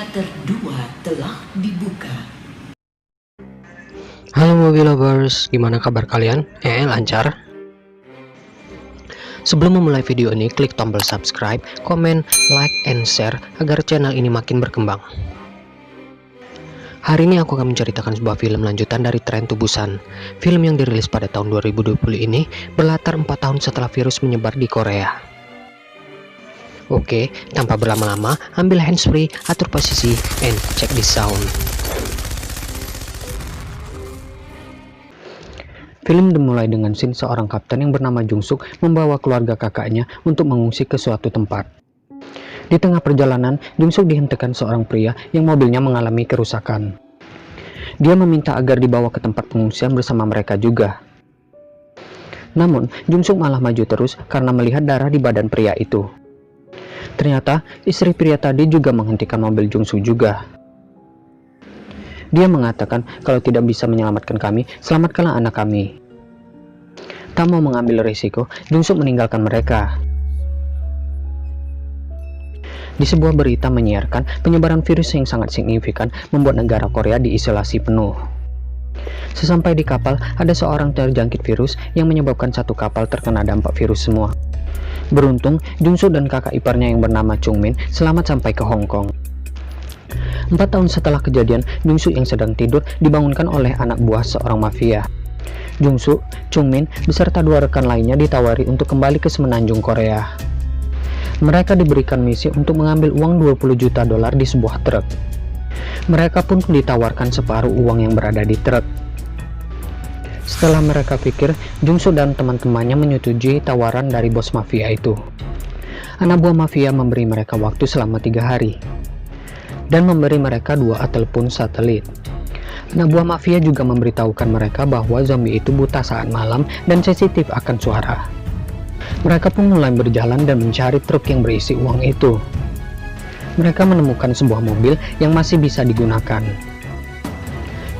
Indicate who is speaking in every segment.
Speaker 1: Teater 2 telah dibuka.
Speaker 2: Halo movie lovers, gimana kabar kalian? Lancar? Sebelum memulai video ini, klik tombol subscribe, komen, like, and share agar channel ini makin berkembang. Hari ini aku akan menceritakan sebuah film lanjutan dari Train to Busan. Film yang dirilis pada tahun 2020 ini berlatar 4 tahun setelah virus menyebar di Korea. Oke, tanpa berlama-lama, ambil handsfree, atur posisi, and check the sound. Film dimulai dengan scene seorang kapten yang bernama Jung Suk membawa keluarga kakaknya untuk mengungsi ke suatu tempat. Di tengah perjalanan, Jung Suk dihentikan seorang pria yang mobilnya mengalami kerusakan. Dia meminta agar dibawa ke tempat pengungsian bersama mereka juga. Namun, Jung Suk malah maju terus karena melihat darah di badan pria itu. Ternyata, istri pria tadi juga menghentikan mobil Jung Suk juga. Dia mengatakan kalau tidak bisa menyelamatkan kami, selamatkanlah anak kami. Tak mau mengambil risiko, Jung Suk meninggalkan mereka. Di sebuah berita menyiarkan penyebaran virus yang sangat signifikan membuat negara Korea diisolasi penuh. Sesampai di kapal, ada seorang terjangkit virus yang menyebabkan satu kapal terkena dampak virus semua. Beruntung, Jung Suk dan kakak iparnya yang bernama Chung Min selamat sampai ke Hong Kong. 4 tahun setelah kejadian, Jung Suk yang sedang tidur dibangunkan oleh anak buah seorang mafia. Jung Suk, Chung Min, beserta 2 rekan lainnya ditawari untuk kembali ke semenanjung Korea. Mereka diberikan misi untuk mengambil uang $20 juta di sebuah truk. Mereka pun ditawarkan separuh uang yang berada di truk. Setelah mereka pikir, Jung Suk dan teman-temannya menyetujui tawaran dari bos mafia itu. Anak buah mafia memberi mereka waktu selama 3 hari dan memberi mereka 2 telepon satelit. Anak buah mafia juga memberitahukan mereka bahwa zombie itu buta saat malam dan sensitif akan suara. Mereka pun mulai berjalan dan mencari truk yang berisi uang itu. Mereka menemukan sebuah mobil yang masih bisa digunakan.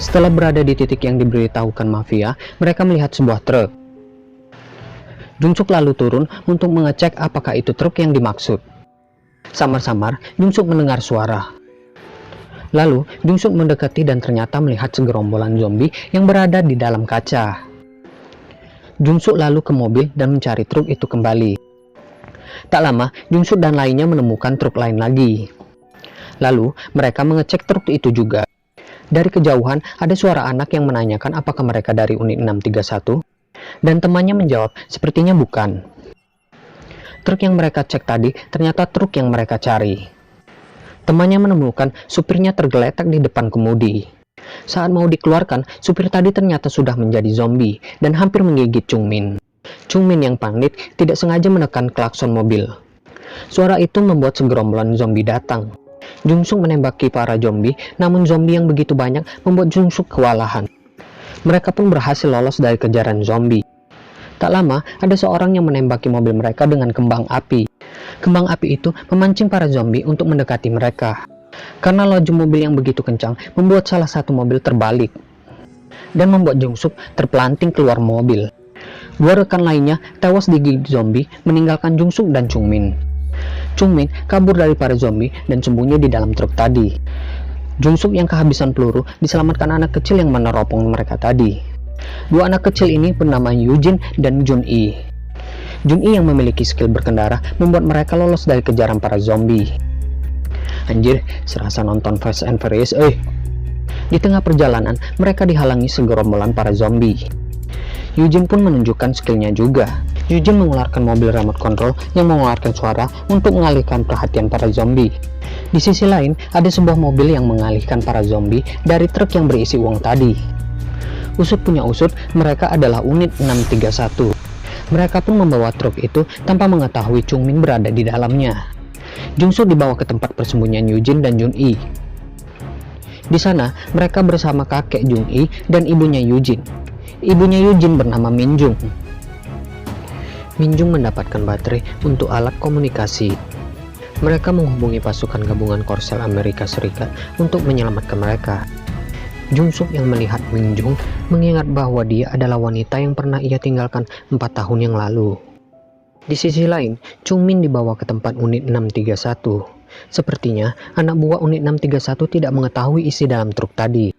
Speaker 2: Setelah berada di titik yang diberitahukan mafia, mereka melihat sebuah truk. Jung Suk lalu turun untuk mengecek apakah itu truk yang dimaksud. Samar-samar, Jung Suk mendengar suara. Lalu, Jung Suk mendekati dan ternyata melihat segerombolan zombie yang berada di dalam kaca. Jung Suk lalu ke mobil dan mencari truk itu kembali. Tak lama, Jung Suk dan lainnya menemukan truk lain lagi. Lalu, mereka mengecek truk itu juga. Dari kejauhan, ada suara anak yang menanyakan apakah mereka dari unit 631, dan temannya menjawab, sepertinya bukan. Truk yang mereka cek tadi ternyata truk yang mereka cari. Temannya menemukan supirnya tergeletak di depan kemudi. Saat mau dikeluarkan, supir tadi ternyata sudah menjadi zombie dan hampir menggigit Chung Min. Chung Min yang panik tidak sengaja menekan klakson mobil. Suara itu membuat segerombolan zombie datang. Jung Suk menembaki para zombie, namun zombie yang begitu banyak membuat Jung Suk kewalahan. Mereka pun berhasil lolos dari kejaran zombie. Tak lama, ada seorang yang menembaki mobil mereka dengan kembang api. Kembang api itu memancing para zombie untuk mendekati mereka. Karena laju mobil yang begitu kencang, membuat salah satu mobil terbalik dan membuat Jung Suk terpelanting keluar mobil. 2 rekan lainnya tewas digigit zombie, meninggalkan Jung Suk dan Chung Min. Chung Min kabur dari para zombie dan sembunyi di dalam truk tadi. Jung Suk yang kehabisan peluru diselamatkan anak kecil yang meneropong mereka tadi. 2 anak kecil ini bernama Yujin dan Jun-i. Jun-i yang memiliki skill berkendara membuat mereka lolos dari kejaran para zombie. Anjir, serasa nonton Fast and Furious, Di tengah perjalanan, mereka dihalangi segerombolan para zombie. Yujin pun menunjukkan skillnya juga. Yujin mengeluarkan mobil remote control yang mengeluarkan suara untuk mengalihkan perhatian para zombie. Di sisi lain, ada sebuah mobil yang mengalihkan para zombie dari truk yang berisi uang tadi. Usut punya usut, mereka adalah unit 631. Mereka pun membawa truk itu tanpa mengetahui Chung Min berada di dalamnya. Jung Suk dibawa ke tempat persembunyian Yujin dan Jun-i. Di sana, mereka bersama kakek Jun-i dan ibunya Yujin. Ibunya Yujin bernama Minjung. Minjung mendapatkan baterai untuk alat komunikasi. Mereka menghubungi pasukan gabungan Korsel Amerika Serikat untuk menyelamatkan mereka. Jung Suk yang melihat Minjung mengingat bahwa dia adalah wanita yang pernah ia tinggalkan 4 tahun yang lalu. Di sisi lain, Chung Min dibawa ke tempat unit 631. Sepertinya anak buah unit 631 tidak mengetahui isi dalam truk tadi.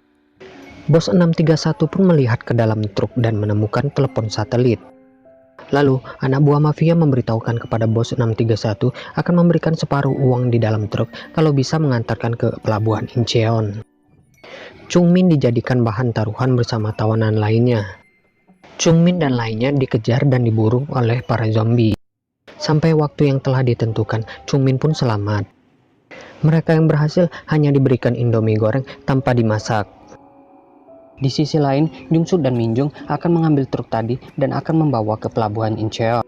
Speaker 2: Bos 631 pun melihat ke dalam truk dan menemukan telepon satelit. Lalu anak buah mafia memberitahukan kepada bos 631 akan memberikan separuh uang di dalam truk kalau bisa mengantarkan ke pelabuhan Incheon. Chung Min dijadikan bahan taruhan bersama tawanan lainnya. Chung Min dan lainnya dikejar dan diburu oleh para zombie. Sampai waktu yang telah ditentukan, Chung Min pun selamat. Mereka yang berhasil hanya diberikan Indomie goreng tanpa dimasak. Di sisi lain, Jung Suk dan Min Jung akan mengambil truk tadi dan akan membawa ke pelabuhan Incheon.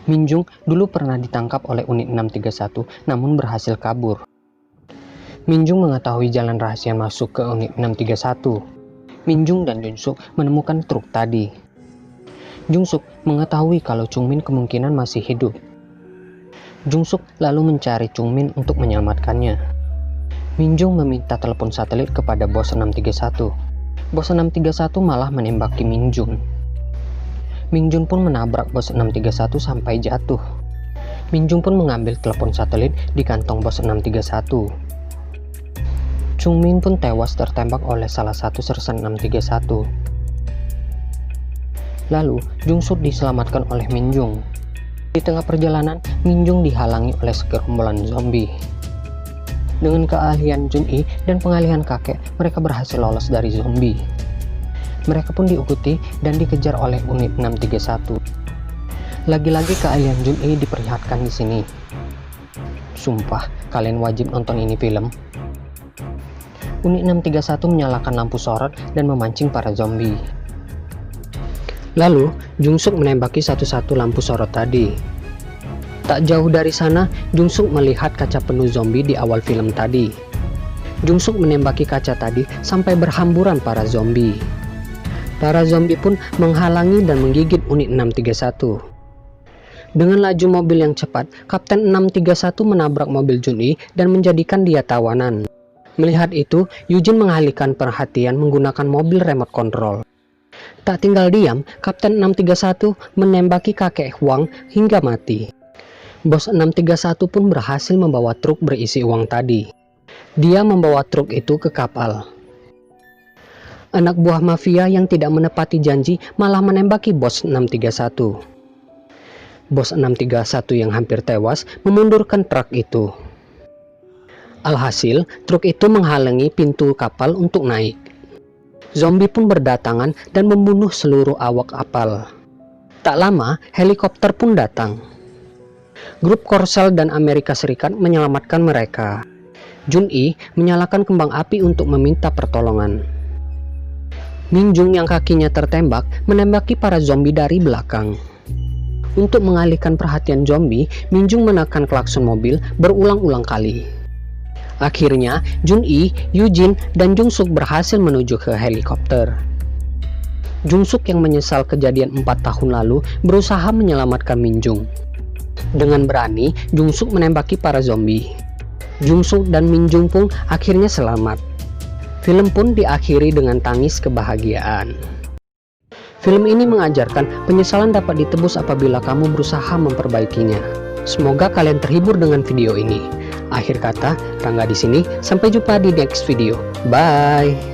Speaker 2: Min Jung dulu pernah ditangkap oleh unit 631 namun berhasil kabur. Min Jung mengetahui jalan rahasia masuk ke unit 631. Min Jung dan Jung Suk menemukan truk tadi. Jung Suk mengetahui kalau Chung Min kemungkinan masih hidup. Jung Suk lalu mencari Chung Min untuk menyelamatkannya. Min Jung meminta telepon satelit kepada bos 631. Bos 631 malah menembaki Min Jung. Min Jung pun menabrak bos 631 sampai jatuh. Min Jung pun mengambil telepon satelit di kantong bos 631. Chung Min pun tewas tertembak oleh salah satu sersan 631. Lalu, Jung Suk diselamatkan oleh Min Jung. Di tengah perjalanan, Min Jung dihalangi oleh segerombolan zombie. Dengan keahlian Jun Yi dan pengalihan kakek, mereka berhasil lolos dari zombie. Mereka pun diikuti dan dikejar oleh unit 631. Lagi-lagi keahlian Jun Yi diperlihatkan di sini. Sumpah, kalian wajib nonton ini film. Unit 631 menyalakan lampu sorot dan memancing para zombie. Lalu, Jung Suk menembaki satu-satu lampu sorot tadi. Tak jauh dari sana, Jung Suk melihat kaca penuh zombie di awal film tadi. Jung Suk menembaki kaca tadi sampai berhamburan para zombie. Para zombie pun menghalangi dan menggigit unit 631. Dengan laju mobil yang cepat, Kapten 631 menabrak mobil Jun Yi dan menjadikan dia tawanan. Melihat itu, Eugene mengalihkan perhatian menggunakan mobil remote control. Tak tinggal diam, Kapten 631 menembaki kakek Huang hingga mati. Bos 631 pun berhasil membawa truk berisi uang tadi. Dia membawa truk itu ke kapal. Anak buah mafia yang tidak menepati janji malah menembaki bos 631. Bos 631 yang hampir tewas memundurkan truk itu. Alhasil, truk itu menghalangi pintu kapal untuk naik. Zombie pun berdatangan dan membunuh seluruh awak kapal. Tak lama, helikopter pun datang. Grup Korsel dan Amerika Serikat menyelamatkan mereka. Jun Yi menyalakan kembang api untuk meminta pertolongan. Min Jung yang kakinya tertembak menembaki para zombie dari belakang. Untuk mengalihkan perhatian zombie, Min Jung menekan klakson mobil berulang-ulang kali. Akhirnya, Jun Yi, Eugene, dan Jung Suk berhasil menuju ke helikopter. Jung Suk yang menyesal kejadian 4 tahun lalu berusaha menyelamatkan Min Jung. Dengan berani, Jung Suk menembaki para zombie. Jung Suk dan Min Jung pun akhirnya selamat. Film pun diakhiri dengan tangis kebahagiaan. Film ini mengajarkan penyesalan dapat ditebus apabila kamu berusaha memperbaikinya. Semoga kalian terhibur dengan video ini. Akhir kata, Rangga di sini. Sampai jumpa di next video. Bye.